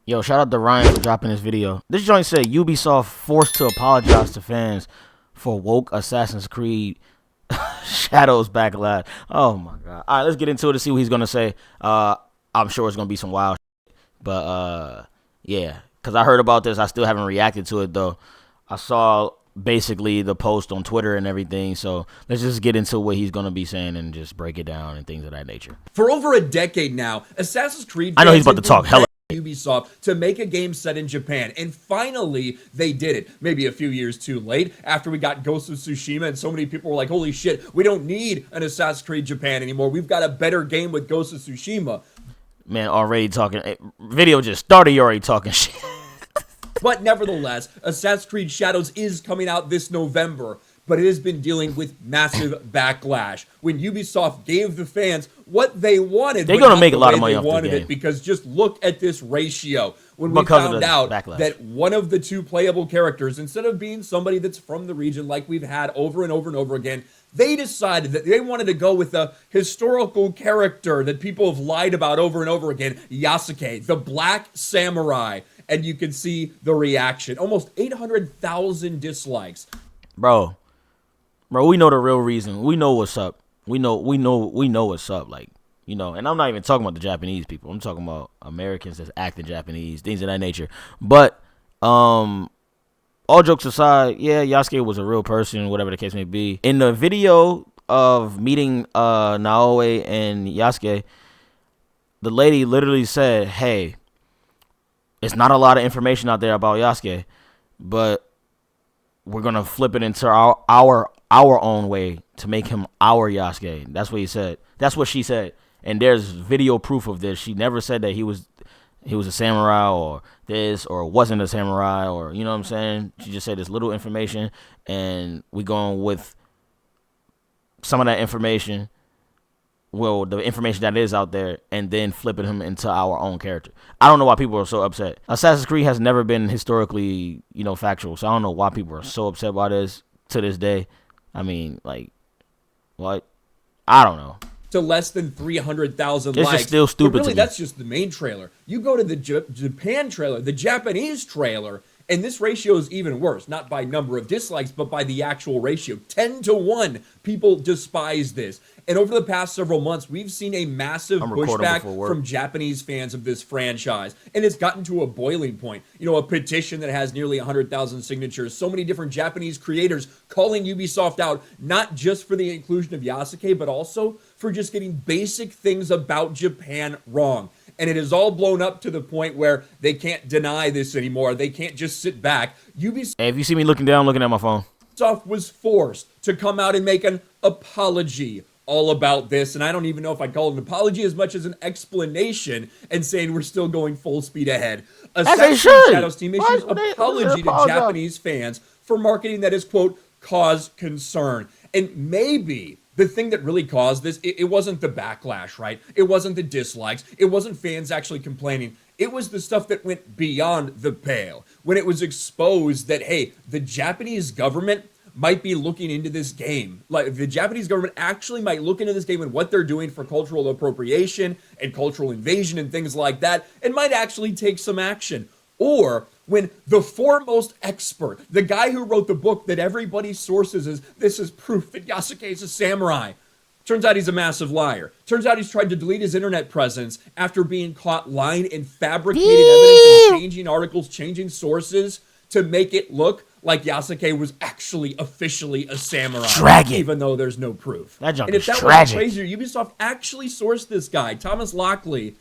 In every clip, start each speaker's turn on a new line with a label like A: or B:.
A: Yo, shout out to Ryan for dropping this video. This joint said Ubisoft forced to apologize to fans for woke Assassin's Creed Shadows backlash. Oh my god. All right, let's get into it to see what he's gonna say. I'm sure it's gonna be some wild shit. But yeah, because I heard about this. I still haven't reacted to it though. I saw basically the post on Twitter and everything. So let's just get into what he's gonna be saying and just break it down and things of that nature.
B: For over a decade now, Assassin's Creed
A: I know he's about to talk hella
B: Ubisoft to make a game set in Japan, and finally they did it. Maybe a few years too late after we got Ghost of Tsushima and so many people were like, holy shit, we don't need an Assassin's Creed Japan anymore. We've got a better game with Ghost of Tsushima.
A: Man, already talking. Video just started, you already talking shit.
B: But nevertheless, Assassin's Creed Shadows is coming out this November, but it has been dealing with massive backlash. When Ubisoft gave the fans what they wanted,
A: they're gonna make a lot of money off the game.
B: Because just look at this ratio. When we found out that one of the two playable characters, instead of being somebody that's from the region like we've had over and over and over again, they decided that they wanted to go with a historical character that people have lied about over and over again, Yasuke, the Black Samurai. And you can see the reaction. Almost 800,000 dislikes.
A: Bro, we know the real reason. We know what's up. We know what's up. Like, you know, and I'm not even talking about the Japanese people. I'm talking about Americans that's acting Japanese, things of that nature. But all jokes aside, yeah, Yasuke was a real person, whatever the case may be. In the video of meeting Naoe and Yasuke, the lady literally said, hey, it's not a lot of information out there about Yasuke, but we're gonna flip it into our own way to make him our Yasuke. That's what he said. That's what she said. And there's video proof of this. She never said that he was a samurai or this or wasn't a samurai or, you know what I'm saying? She just said this little information, and we going with some of that information. Well, the information that is out there, and then flipping him into our own character. I don't know why people are so upset. Assassin's Creed has never been historically, you know, factual. So I don't know why people are so upset by this to this day. I mean, like, what? I don't know.
B: To less than 300,000
A: likes.
B: It's
A: just still stupid.
B: But really,
A: to me.
B: that's just the main trailer. You go to the Japan trailer, the Japanese trailer, and this ratio is even worse. Not by number of dislikes, but by the actual ratio. 10-1. People despise this. And over the past several months, we've seen a massive pushback from Japanese fans of this franchise. And it's gotten to a boiling point. You know, a petition that has nearly 100,000 signatures. So many different Japanese creators calling Ubisoft out, not just for the inclusion of Yasuke, but also for just getting basic things about Japan wrong. And it is all blown up to the point where they can't deny this anymore. They can't just sit back. Ubisoft,
A: hey, if you see me looking down, looking at my phone,
B: was forced to come out and make an apology all about this, and I don't even know if I'd call it an apology as much as an explanation and saying we're still going full speed ahead. Assassin's Creed Shadows team issues apology to Japanese fans for marketing that is, quote, cause concern. And maybe the thing that really caused this, it wasn't the backlash, right? It wasn't the dislikes. It wasn't fans actually complaining. It was the stuff that went beyond the pale. When it was exposed that, hey, the Japanese government might be looking into this game. Like, the Japanese government actually might look into this game and what they're doing for cultural appropriation and cultural invasion and things like that, and might actually take some action. Or when the foremost expert, the guy who wrote the book that everybody sources as this is proof that Yasuke is a samurai, turns out he's a massive liar. Turns out he's tried to delete his internet presence after being caught lying and fabricating evidence and changing articles, changing sources to make it look like Yasuke was actually officially a samurai, even though there's no proof.
A: That junk
B: and if
A: is
B: that
A: tragic.
B: wasn't crazier, Ubisoft actually sourced this guy, Thomas Lockley,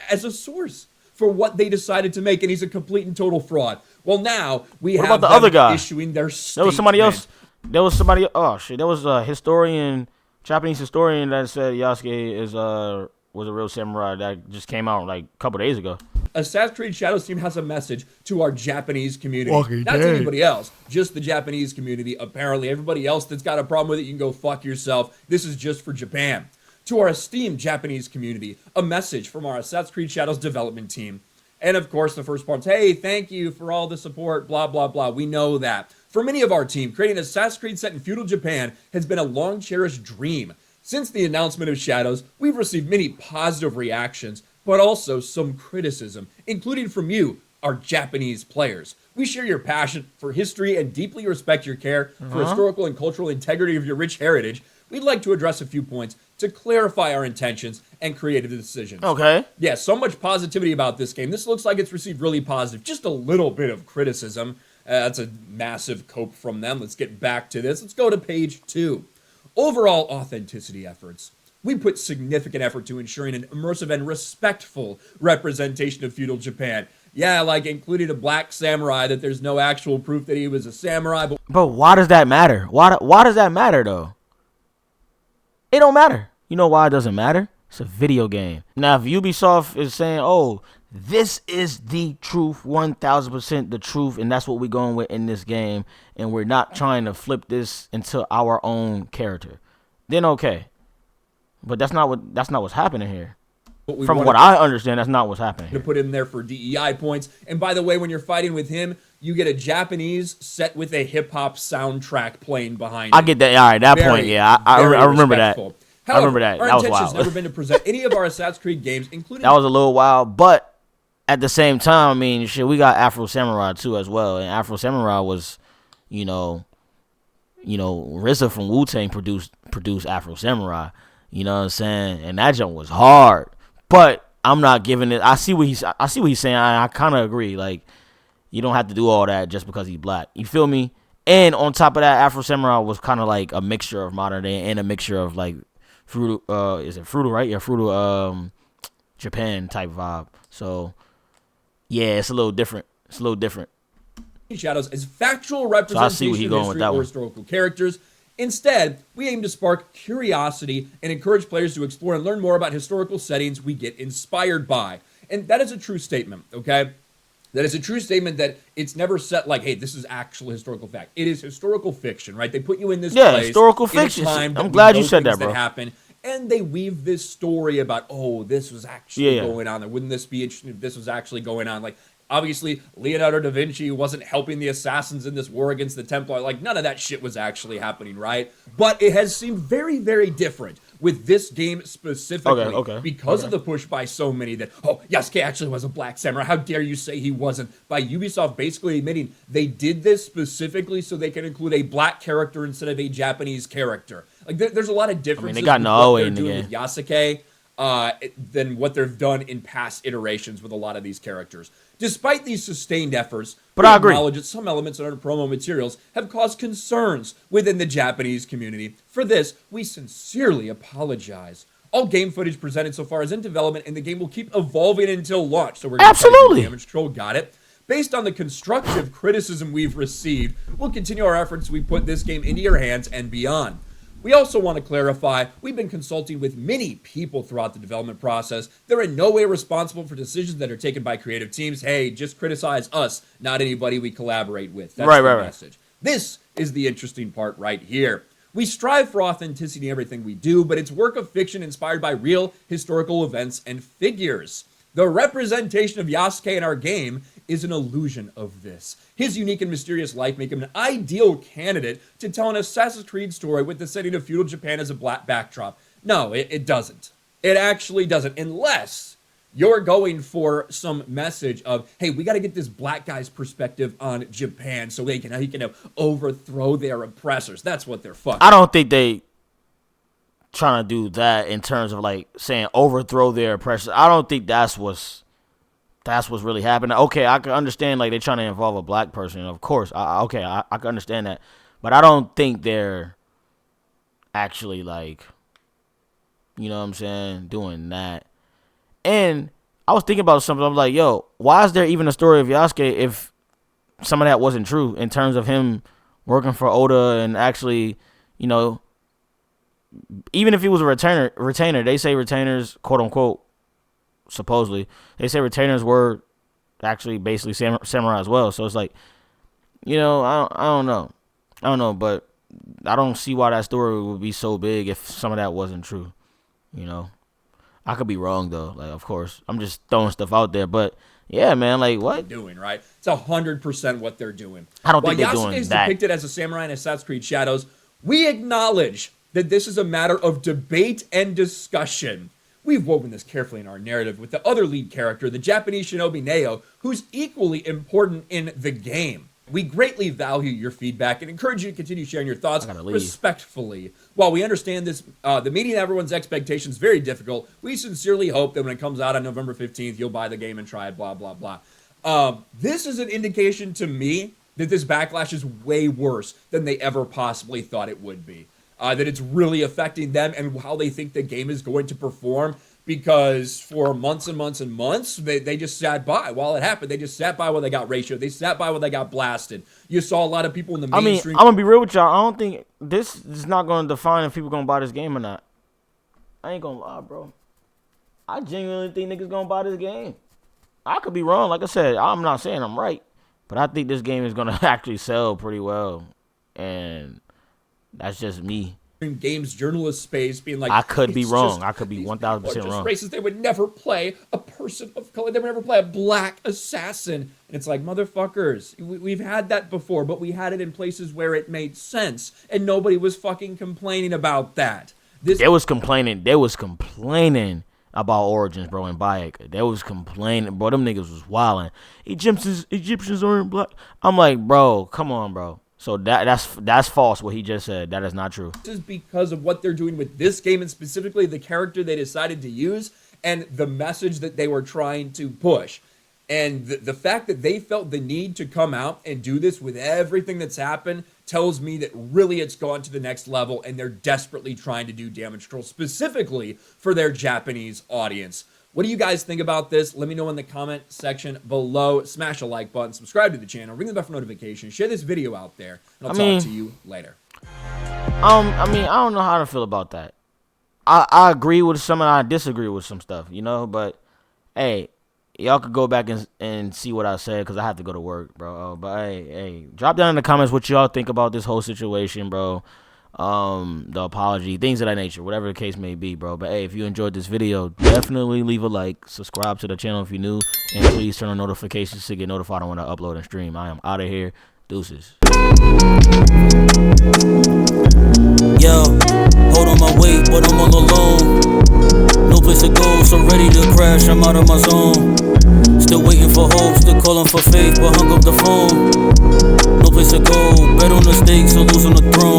B: as a source for what they decided to make, and he's a complete and total fraud. Well, now we have
A: about the other guy
B: issuing their statement.
A: There was somebody else. Oh shit! There was a historian, Japanese historian that said Yasuke was a real samurai. That just came out like a couple days ago.
B: Assassin's Creed Shadows team has a message to our Japanese community. Not to anybody else, just the Japanese community. Apparently, everybody else that's got a problem with it, you can go fuck yourself. This is just for Japan. To our esteemed Japanese community, a message from our Assassin's Creed Shadows development team. And of course, the first part's, hey, thank you for all the support, blah, blah, blah. We know that. For many of our team, creating an Assassin's Creed set in feudal Japan has been a long-cherished dream. Since the announcement of Shadows, we've received many positive reactions, but also some criticism, including from you, our Japanese players. We share your passion for history and deeply respect your care for historical and cultural integrity of your rich heritage. We'd like to address a few points to clarify our intentions and creative decisions.
A: Okay.
B: Yeah, so much positivity about this game. This looks like it's received really positive. Just a little bit of criticism. That's a massive cope from them. Let's get back to this. Let's go to page 2. Overall authenticity efforts. We put significant effort to ensuring an immersive and respectful representation of feudal Japan. Yeah, like including a black samurai that there's no actual proof that he was a samurai.
A: But why does that matter? Why does that matter, though? It don't matter. You know why it doesn't matter? It's a video game. Now, if Ubisoft is saying, oh, this is the truth, 1,000% the truth, and that's what we're going with in this game, and we're not trying to flip this into our own character, then okay. But that's not what's happening here. From what I understand, that's not what's happening here.
B: To put him there for DEI points. And by the way, when you're fighting with him, you get a Japanese set with a hip-hop soundtrack playing behind
A: I get that. All right, that point, yeah. I remember that.
B: However,
A: I remember that.
B: Our
A: That was
B: intention has
A: wild.
B: never been to present any of our Assassin's Creed games, including...
A: That was a little wild, but at the same time, I mean, shit, we got Afro Samurai too as well, and Afro Samurai was, RZA from Wu-Tang produced Afro Samurai. You know what I'm saying? And that jump was hard, but I'm not giving it. I see what he's saying. I kind of agree. Like, you don't have to do all that just because he's black. You feel me? And on top of that, Afro Samurai was kind of like a mixture of modern day and a mixture of like Frutal. Is it Frutal, right? Yeah, Frutal. Japan type vibe. So yeah, it's a little different.
B: Shadows as factual representation of history or historical characters. Instead, we aim to spark curiosity and encourage players to explore and learn more about historical settings we get inspired by. And that is a true statement, okay? That is a true statement that it's never set like, hey, this is actual historical fact. It is historical fiction, right? They put you in this place.
A: Historical fiction. I'm glad you said that, bro.
B: That happen, and they weave this story about, oh, this was actually going on. Wouldn't this be interesting if this was actually going on? Like, obviously, Leonardo da Vinci wasn't helping the assassins in this war against the Templar. Like, none of that shit was actually happening, right? But it has seemed very, very different with this game specifically because of the push by so many that, oh, Yasuke actually was a black samurai. How dare you say he wasn't? By Ubisoft basically admitting they did this specifically so they can include a black character instead of a Japanese character. Like, there's a lot of differences
A: they got Naoe in the
B: doing
A: game
B: with Yasuke than what they've done in past iterations with a lot of these characters. Despite these sustained efforts, I acknowledge that some elements in our promo materials have caused concerns within the Japanese community. For this, we sincerely apologize. All game footage presented so far is in development, and the game will keep evolving until launch. So we're going to damage control. Got it. Based on the constructive criticism we've received, we'll continue our efforts as we put this game into your hands and beyond. We also want to clarify, we've been consulting with many people throughout the development process. They're in no way responsible for decisions that are taken by creative teams. Hey, just criticize us, not anybody we collaborate with. That's the message. This is the interesting part right here. We strive for authenticity in everything we do, but it's work of fiction inspired by real historical events and figures. The representation of Yasuke in our game is an illusion of this. His unique and mysterious life make him an ideal candidate to tell an Assassin's Creed story with the setting of feudal Japan as a black backdrop. No, it doesn't. It actually doesn't, unless you're going for some message of, hey, we got to get this black guy's perspective on Japan so he can overthrow their oppressors. That's what they're fucking.
A: I don't think they trying to do that in terms of like saying overthrow their oppressors. I don't think that's what's really happening. Okay, I can understand like they're trying to involve a black person. Of course, I can understand that, but I don't think they're actually like, you know what I'm saying, doing that. And I was thinking about something. I'm like, yo, why is there even a story of Yasuke if some of that wasn't true in terms of him working for Oda and actually, even if he was a retainer, they say retainers, quote unquote, supposedly, they say retainers were actually basically samurai as well. So it's like, I don't know, but I don't see why that story would be so big if some of that wasn't true. I could be wrong though. Like, of course, I'm just throwing stuff out there, but yeah, man, like what
B: doing, right? It's 100% what they're doing.
A: I don't think they're doing that. While
B: Yasuke is depicted as a samurai in Assassin's Creed Shadows, we acknowledge that this is a matter of debate and discussion. we've woven this carefully in our narrative with the other lead character, the Japanese shinobi Neo, who's equally important in the game. We greatly value your feedback and encourage you to continue sharing your thoughts respectfully. While we understand this, the meeting everyone's expectations is very difficult, we sincerely hope that when it comes out on November 15th, you'll buy the game and try it, blah, blah, blah. This is an indication to me that this backlash is way worse than they ever possibly thought it would be. That it's really affecting them and how they think the game is going to perform, because for months and months and months, they just sat by while it happened. They just sat by while they got ratioed. They sat by while they got blasted. You saw a lot of people in the mainstream.
A: I'm going to be real with y'all. I don't think this is not going to define if people going to buy this game or not. I ain't going to lie, bro. I genuinely think niggas going to buy this game. I could be wrong. Like I said, I'm not saying I'm right. But I think this game is going to actually sell pretty well. And that's just me.
B: In games journalist space being like,
A: I could be wrong. I could be 1,000% wrong.
B: Racist. They would never play a person of color. They would never play a black assassin. And it's like, motherfuckers, we've had that before, but we had it in places where it made sense, and nobody was fucking complaining about that. They was complaining
A: about Origins, bro, and Bayek. They was complaining, bro. Them niggas was wilding. Egyptians aren't black. I'm like, bro, come on, bro. So that's false, what he just said. That is not true.
B: This is because of what they're doing with this game, and specifically the character they decided to use and the message that they were trying to push. And the fact that they felt the need to come out and do this with everything that's happened tells me that really it's gone to the next level, and they're desperately trying to do damage control specifically for their Japanese audience. What do you guys think about this? Let me know in the comment section below. Smash a like button, subscribe to the channel, ring the bell for notifications, share this video out there, and I'll talk to you later.
A: I don't know how to feel about that. I agree with some and I disagree with some stuff, you know, but hey, y'all could go back and see what I said, because I have to go to work, bro. But hey, drop down in the comments what y'all think about this whole situation, bro. The apology, things of that nature, whatever the case may be, bro. But hey, if you enjoyed this video, definitely leave a like, subscribe to the channel if you're new, and please turn on notifications to get notified when I upload and stream. I am out of here. Deuces.
C: Yo, hold on my weight, but I'm all alone. No place to go, so ready to crash, I'm out of my zone. Still waiting for hope, still calling for faith, but hung up the phone. No place to go, bet on the stakes, or lose on the throne.